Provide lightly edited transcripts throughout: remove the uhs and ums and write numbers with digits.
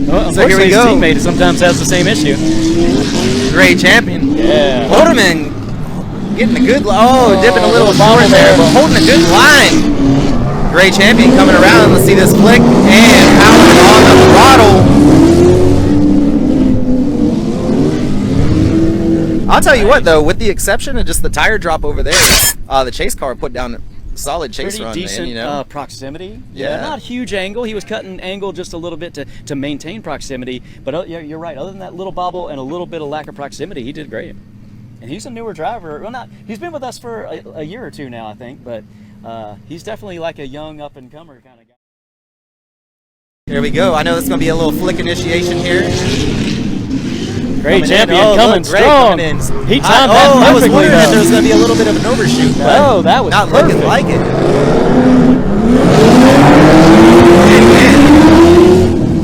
Well, so here we his go. teammate sometimes has the same issue. Gray champion. Yeah. Holderman getting a good, dipping a little short there, but holding a good line. Gray champion coming around. Let's see this flick and pounding on the throttle. I'll tell you what though, with the exception of just the tire drop over there, the chase car put down a solid chase Pretty run, decent man, proximity. Yeah. Not huge angle. He was cutting angle just a little bit to maintain proximity. But you're right. Other than that little bobble and a little bit of lack of proximity, he did great. And he's a newer driver. Well, he's been with us for a year or two now, I think. But he's definitely like a young up-and-comer kind of guy. Here we go. I know this is going to be a little flick initiation here. Great champion coming look, strong. Coming in. He timed that I was perfectly, wondering if though. there was going to be a little bit of an overshoot. But Oh, that was not perfect. looking like it.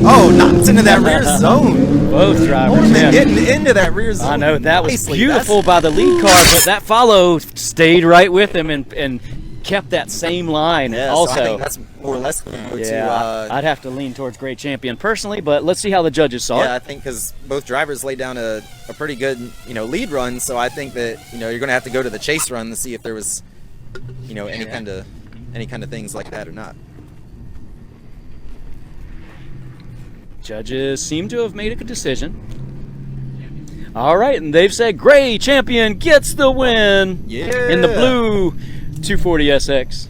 Knocks into that rear zone. Both drivers. Holderman getting into that rear zone. I know that was nicely. beautiful by the lead car, but that follow stayed right with him and kept that same line. Yeah, also, so I think that's more or less going to. I'd have to lean towards Great Champion personally, but let's see how the judges saw Yeah, I it. think because both drivers laid down a pretty good lead run, so I think that you're going to have to go to the chase run to see if there was any kind of things like that or not. Judges seem to have made a good decision. All right, and they've said Gray Champion gets the win Yeah. in the blue 240SX.